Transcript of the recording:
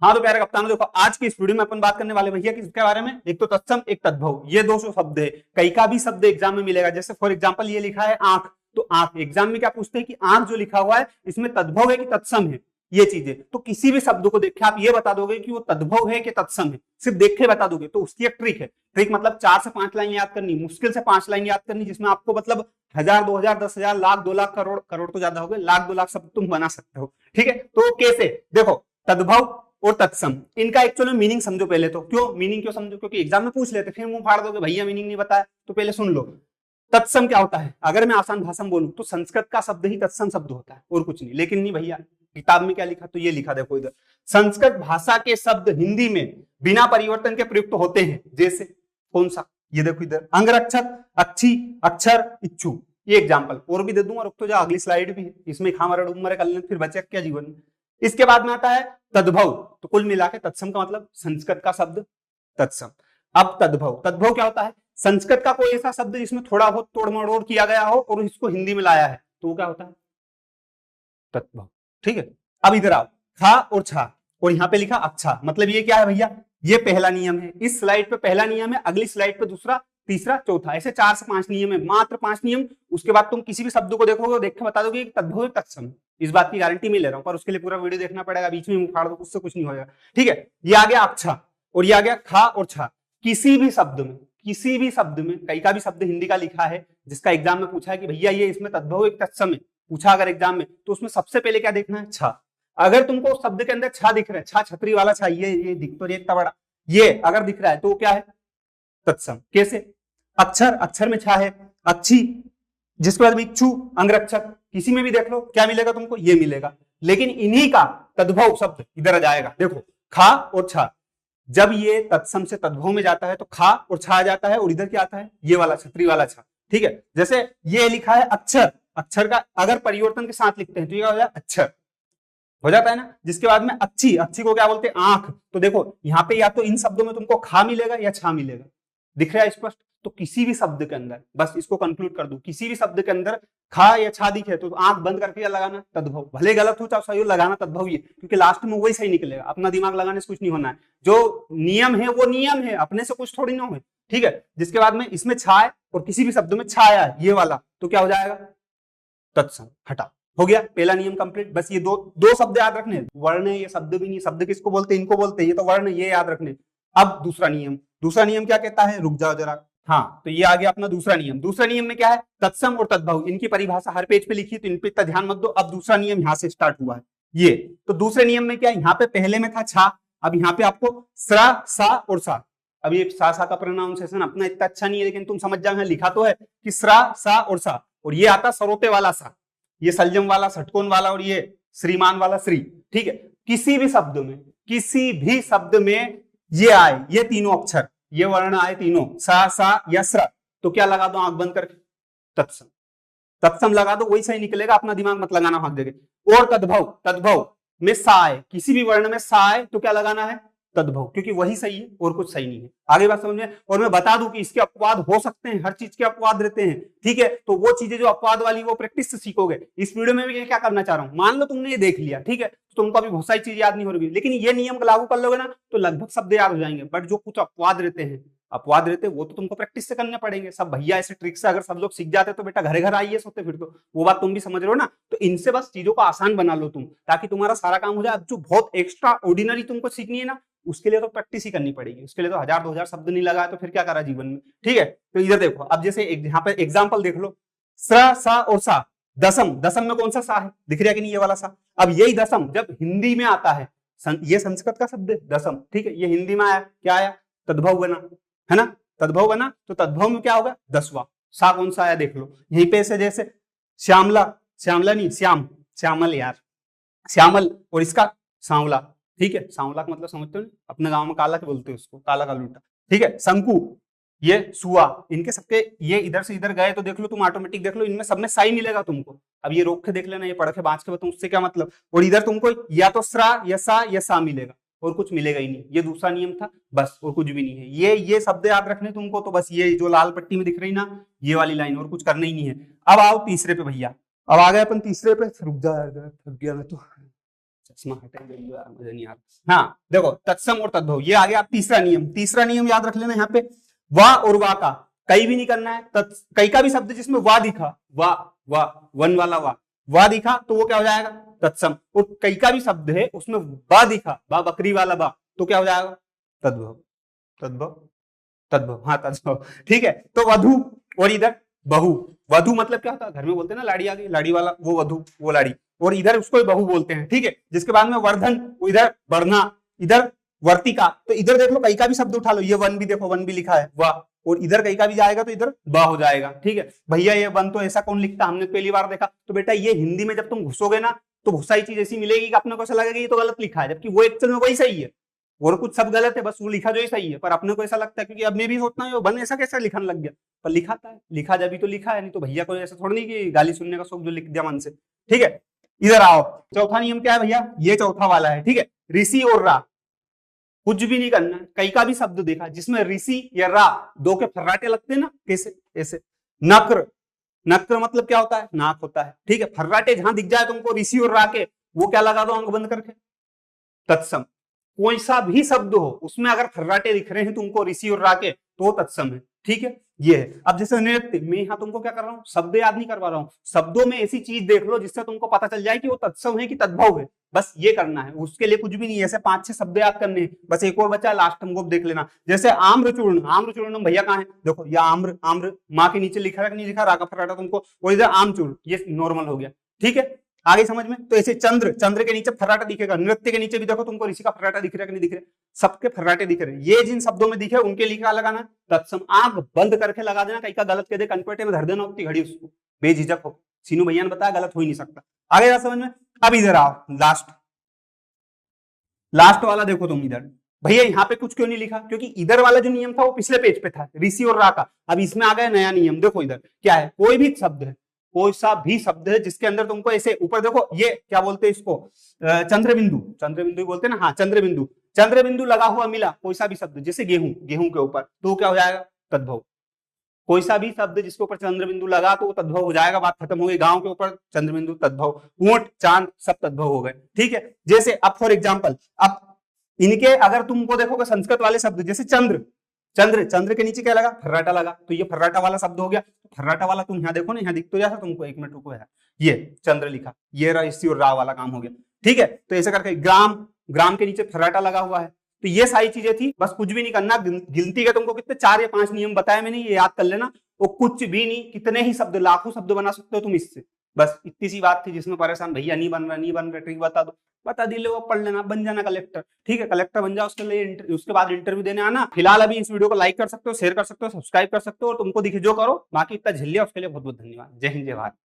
हाँ तो प्यारे कप्तानों, देखो आज की इस वीडियो में अपन बात करने वाले भैया किसके बारे में, एक तो तत्सम एक तद्भव। ये 200 शब्द है, कई का भी शब्द एग्जाम में मिलेगा। जैसे फॉर एग्जांपल ये लिखा है आंख, तो आंख एग्जाम में क्या पूछते हैं कि आंख जो लिखा हुआ है इसमें तद्भव है कि तत्सम है, ये चीजें। तो किसी भी शब्द को देख के आप ये बता दोगे कि वो तद्भव है कि तत्सम है, सिर्फ देख के बता दोगे। तो उसकी एक ट्रिक है, ट्रिक मतलब 4 से 5 लाइन याद करनी, मुश्किल से 5 लाइन याद करनी, जिसमें आपको मतलब 1000, 2000, 10,000, लाख, 2 लाख, करोड़, करोड़ तो ज्यादा हो गए, लाख 2 लाख शब्द तुम बना सकते हो। ठीक है, तो कैसे, देखो तद्भव और तत्सम, इनका एक्चुअली मीनिंग समझो पहले तो। क्यों मीनिंग क्यों समझो, क्योंकि एग्जाम में पूछ लेते फिर मुंह फाड़ दोगे भैया मीनिंग नहीं बताया। तो पहले सुन लो तत्सम क्या होता है। अगर मैं आसान भाषा में बोलूं तो संस्कृत का शब्द ही तत्सम शब्द होता है और कुछ नहीं। लेकिन नहीं भैया, किताब में क्या लिखा, तो ये लिखा देखो इधर, संस्कृत भाषा के शब्द हिंदी में बिना परिवर्तन के प्रयुक्त होते हैं। जैसे कौन सा, ये देखो इधर, अंगरक्षक, अच्छी, अक्षर, इच्छु। ये एग्जाम्पल और भी दे दूंगा, रुक तो जा, अगली स्लाइड भी है, इसमें खामर डूमर कर लें फिर बचे क्या जीवन में। इसके बाद में आता है तद्भव। तो कुल मिला के तत्सम का मतलब संस्कृत का शब्द तत्सम। अब तद्भव, तद्भव क्या होता है, संस्कृत का कोई ऐसा शब्द जिसमें थोड़ा बहुत तोड़ मड़ोड़ किया गया हो और इसको हिंदी में लाया है, तो वो क्या होता है, तद्भव। ठीक है, अब इधर आओ, खा और छा, और यहाँ पे लिखा अच्छा, मतलब ये क्या है भैया, ये पहला नियम है। इस स्लाइड पे पहला नियम है, अगली स्लाइड पे दूसरा, तीसरा, चौथा, ऐसे 4 से 5 नियम है, मात्र 5 नियम। उसके बाद तुम किसी भी शब्द को देखोगे, देख के बता दोगे तद्भव है तत्सम, इस बात की गारंटी मैं ले रहा हूं। पर उसके लिए पूरा वीडियो देखना पड़ेगा, बीच में मुंह फाड़ दो उससे कुछ नहीं होगा। ठीक है, ये आ गया अच्छा और ये आ गया खा और छा। किसी भी शब्द में, किसी भी शब्द में, कई का भी शब्द हिंदी का लिखा है जिसका एग्जाम में पूछा है कि भैया ये इसमें तद्भव एक तत्सम है, पूछा अगर एग्जाम में, तो उसमें सबसे पहले क्या देखना है, छा। अगर तुमको शब्द के अंदर छा दिख रहा है, छा छतरी वाला छा, ये दिख तो इतना बड़ा, ये अगर दिख रहा है तो क्या है, तत्सम। कैसे, अक्षर, अक्षर में छा है, अच्छी, जिसके बाद में इच्छु, अंगरक्षक, किसी में भी देख लो क्या मिलेगा तुमको, ये मिलेगा। लेकिन इन्हीं का तद्भव शब्द इधर आ जाएगा, देखो खा और छा। जब ये तत्सम से तद्भव में जाता है तो खा और छा आ जाता है, और इधर क्या आता है, ये वाला छतरी वाला छा। ठीक है, जैसे ये लिखा है अक्षर, अक्षर का अगर परिवर्तन के साथ लिखते हैं तो ये हो जाए अक्षर, हो जाता है ना। जिसके बाद में अच्छी, अच्छी को क्या बोलते हैं, आंख। तो देखो यहाँ पे या तो इन शब्दों में तुमको खा मिलेगा या छा मिलेगा, दिख रहा है स्पष्ट। तो किसी भी शब्द के अंदर, बस इसको कंक्लूड कर दूं, किसी भी शब्द के अंदर खा या छा दिखे तो आंख बंद करके लगाना तद्भव, भले गलत हो चाहे सही हो, लगाना तद्भव ये, क्योंकि लास्ट में वही सही निकलेगा। अपना दिमाग लगाने से कुछ नहीं होना है, जो नियम है वो नियम है, अपने से कुछ थोड़ी ना हो। ठीक है, जिसके बाद में इसमें छा है और किसी भी शब्द में छाया है ये वाला, तो क्या हो जाएगा, तत्सम। हटा, हो गया पहला नियम कंप्लीट। बस ये दो शब्द याद रखने, वर्ण है, ये शब्द भी नहीं, शब्द किसको बोलते हैं, इनको बोलते हैं, ये तो वर्ण, ये याद रखने। अब दूसरा नियम, दूसरा नियम क्या कहता है, रुक जाओ जरा। हाँ, तो ये आ गया अपना दूसरा नियम। दूसरा नियम में क्या है, तत्सम और तद्भव, इनकी परिभाषा हर पेज पे लिखी है, तो इन पे इतना ध्यान मत दो। अब दूसरा नियम यहाँ से स्टार्ट हुआ है ये। तो दूसरे नियम में क्या है, यहाँ पे पहले में था छा, अब यहाँ पे आपको स्रा, सा और सा। अब ये सा का प्रोनाउंसिएशन अपना इतना अच्छा नहीं है, लेकिन तुम समझ जाओ, लिखा तो है कि स्रा, सा और सा, और ये आता सरोते वाला सा, ये सलजम वाला, षटकोण वाला, और ये श्रीमान वाला श्री। ठीक है, किसी भी शब्द में, किसी भी शब्द में ये आए, ये तीनों अक्षर, ये वर्ण आए तीनों, सा, सा या स्रा, तो क्या लगा दो आंख बंद करके, तत्सम। तत्सम लगा दो, वही सही निकलेगा, अपना दिमाग मत लगाना भाग जगह। और तद्भव, तद्भव में सा आए, किसी भी वर्ण में सा आए तो क्या लगाना है, तद्भव, क्योंकि वही सही है और कुछ सही नहीं है। आगे बात समझ में। और मैं बता दूं कि इसके अपवाद हो सकते हैं, हर चीज के अपवाद रहते हैं। ठीक है, तो वो चीजें जो अपवाद वाली वो प्रैक्टिस से सीखोगे। इस वीडियो में भी क्या करना चाह रहा हूं, मान लो तुमने ये देख लिया, ठीक है, तो तुमको अभी बहुत सारी चीज याद नहीं हो रही, लेकिन ये नियम को लागू कर लोगे ना तो लगभग शब्द याद हो जाएंगे। बट जो कुछ अपवाद रहते हैं, अपवाद रहते वो तो तुमको प्रैक्टिस से करने पड़ेंगे। सब भैया ऐसे ट्रिक से अगर सब लोग सीख जाते तो बेटा घरे घर आइए सोते, फिर तो वो बात तुम भी समझ रहे हो ना। तो इनसे बस चीजों को आसान बना लो तुम, ताकि तुम्हारा सारा काम हो जाए। अब जो बहुत एक्स्ट्रा ऑर्डिनरी तुमको सीखनी है ना, उसके लिए तो प्रैक्टिस ही करनी पड़ेगी। उसके लिए तो 1000-2000 शब्द नहीं लगाया तो फिर क्या करा जीवन में। ठीक है, तो इधर देखो, अब जैसे यहाँ पे एग्जाम्पल देख लो, स्रा, सा और सा, दसम, दसम में कौन सा सा है, दिख रहा है कि नहीं, ये वाला सा। अब यही दसम जब हिंदी में आता है, ये संस्कृत का शब्द है दसम, ठीक है, ये हिंदी में आया, क्या आया, तद्भव बना, है ना, तद्भव बना। तो तद्भव में क्या होगा, 10वां। सा कौन सा आया देख लो, यहीं पे से जैसे श्यामला, श्यामला नहीं श्याम, श्यामल यार, श्यामल, और इसका सांवला। ठीक है, सांवला का मतलब समझते हो, अपने गांव में काला के बोलते हैं उसको, काला का लूटा। ठीक है, शंकु, ये सुआ, इनके सबके ये इधर से इधर गए तो देख लो तुम, ऑटोमेटिक देख लो, इनमें सब में साई मिलेगा तुमको। अब ये रोक के देख लेना, ये पढ़ के बाँच के बताऊं उससे क्या मतलब। और इधर तुमको या तो स्रा या सा मिलेगा, और कुछ मिलेगा ही नहीं। ये दूसरा नियम था बस, और कुछ भी नहीं है। ये शब्द याद रखने तुमको, तो बस ये जो लाल पट्टी में दिख रही ना, ये वाली लाइन, और कुछ करना ही नहीं है। अब आओ तीसरे पे भैया, अब आ गए अपन तीसरे पे। रुक जा, थक गया मैं तो। चश्मा हटेंगे यार, मुझे नहीं आ रहा। हाँ देखो, तत्सम और तद्भव, ये आ गया तीसरा नियम। तीसरा नियम याद रख लेना यहाँ पे, वाह और वाह का कहीं भी नहीं करना है। कई का भी शब्द जिसमें वाह दिखा, वाह वाह, वन वाला वाह, वाह दिखा तो वो क्या हो जाएगा, तत्सम। और कई का भी शब्द है उसमें बा दिखा, बा बकरी वाला बा, तो क्या हो जाएगा, तद्भव। तद्भव, तद्भव, हाँ तद्भव, ठीक है। तो वधु और इधर बहू। वधु मतलब क्या होता है, घर में बोलते हैं ना लाड़ी आ गई, लाड़ी वाला वो वधु, वो लाड़ी, और इधर उसको बहू बोलते हैं, ठीक है। जिसके बाद में वर्धन, इधर बढ़ना, इधर वर्तिका। तो इधर देख लो कई का भी शब्द उठा लो, ये वन भी देखो, वन भी लिखा है वाह, और इधर कई का भी जाएगा तो इधर बा हो जाएगा, ठीक है। भैया ये वन तो ऐसा कौन लिखता, हमने पहली बार देखा। तो बेटा ये हिंदी में जब तुम घुसोगे ना तो बहुत सारी चीज ऐसी मिलेगी कि अपने को ऐसा लगेगा ये तो गलत लिखा है, जबकि वो एक्चुअल में वही सही है, और कुछ सब गलत है, बस वो लिखा जो ही सही है। पर अपने को ऐसा लगता है, क्योंकि अब मैं भी सोचता हूँ वन ऐसा कैसा लिखने लग गया, पर लिखाता है, लिखा जब तो लिखा है, नहीं तो भैया को ऐसा थोड़ा नहीं कि गाली सुनने का शौक जो लिख दिया मन से, ठीक है। इधर आओ, चौथा नियम क्या है भैया, ये चौथा वाला है, ठीक है। ऋषि और रा, कुछ भी नहीं करना है। कई का भी शब्द देखा जिसमें ऋषि या रा दो के फर्राटे लगते हैं ना, कैसे, ऐसे। नक्र, नक्र मतलब क्या होता है, नाक होता है, ठीक है। फर्राटे जहां दिख जाए तुमको ऋषि और रा के, वो क्या लगा दो आंख बंद करके, तत्सम। कोई सा भी शब्द हो उसमें अगर फर्राटे दिख रहे हैं तुमको ऋषि और रा के, तो तत्सम है, ठीक है। ये है। अब जैसे नृत्य, मैं यहाँ तुमको क्या कर रहा हूँ, शब्द याद नहीं करवा रहा हूँ, शब्दों में ऐसी चीज देख लो जिससे तुमको पता चल जाए कि वो तत्सम है कि तद्भव है, बस ये करना है। उसके लिए कुछ भी नहीं है, ऐसे 5-6 शब्द याद करने हैं, बस एक और बचा लास्ट, हमको देख लेना। जैसे आम्रचूर्ण, आम्रचूर्ण भैया कहाँ है, देखो या आम्र, आम्र माँ के नीचे लिखा है कि नहीं लिखा, रा का फर्राटा तुमको, और इधर आमचूर्ण, ये नॉर्मल हो गया, ठीक है। आगे समझ में। तो ऐसे चंद्र, चंद्र के नीचे फर्राटा दिखेगा। नृत्य के नीचे भी देखो तुमको ऋषि का फर्राटा दिख रहा है कि नहीं दिख रहा है, सबके फर्राटे दिख रहे हैं। ये जिन शब्दों में दिखे उनके लिए क्या लगाना, तत्सम। आंख बंद करके लगा देना, कहीं का गलत कह दे कनपेटे में धर देना उतनी घड़ी, उसको बेझिझक हो। सीनू भैया ने बताया गलत हो ही नहीं सकता। आगे जा समझ में। अब इधर आओ, लास्ट, लास्ट वाला देखो तुम इधर। भैया यहाँ पे कुछ क्यों नहीं लिखा, क्योंकि इधर वाला जो नियम था वो पिछले पेज पे था, ऋषि और रा का। अब इसमें आ गया नया नियम। देखो इधर क्या है, कोई भी शब्द है, कोई सा भी शब्द है जिसके अंदर तुमको ऐसे ऊपर देखो, ये क्या बोलते हैं इसको, चंद्रबिंदु, चंद्रबिंदु बोलते हैं ना, हाँ चंद्रबिंदु, चंद्रबिंदु लगा हुआ मिला कोई सा भी शब्द, जैसे गेहूं, गेहूं के ऊपर, तो क्या हो जाएगा, तद्भव। कोई सा भी शब्द जिसके ऊपर चंद्रबिंदु लगा तो वो तद्भव हो जाएगा, बात खत्म हो गई। गांव के ऊपर चंद्रबिंदु तद्भव, ऊंट, चांद, सब तद्भव हो गए, ठीक है। जैसे अब फॉर एग्जाम्पल, अब इनके अगर तुमको देखोगे संस्कृत वाले शब्द, जैसे चंद्र, चंद्र, चंद्र के नीचे क्या लगा, फर्राटा लगा, तो ये फर्राटा वाला शब्द हो गया। फर्राटा वाला तुम यहाँ देखो ना, यहाँ दिख तो जाता तुमको, एक मिनट रुको है, ये चंद्र लिखा, ये ऋषि और रा वाला काम हो गया, ठीक है। तो ऐसे करके ग्राम, ग्राम के नीचे फर्राटा लगा हुआ है। तो ये सारी चीजें थी, बस कुछ भी नहीं करना। गिनती के तुमको कितने 4 या 5 नियम बताए मैंने, ये याद कर लेना। वो कुछ भी नहीं, कितने ही शब्द, लाखों शब्द बना सकते हो तुम इससे, बस इतनी सी बात थी। जिसमें परेशान भैया नहीं बन रहा, नहीं बन रहा, ट्रिक बता दो, बता दिले, वो पढ़ लेना, बन जाना कलेक्टर, ठीक है। कलेक्टर बन जाओ, उसके लिए उसके बाद इंटरव्यू देने आना। फिलहाल अभी इस वीडियो को लाइक कर सकते हो, शेयर कर सकते हो, सब्सक्राइब कर सकते हो, और तुमको दिखे जो करो, बाकी इतना झेलिया, उसके लिए बहुत बहुत धन्यवाद। जय हिंद, जय भारत।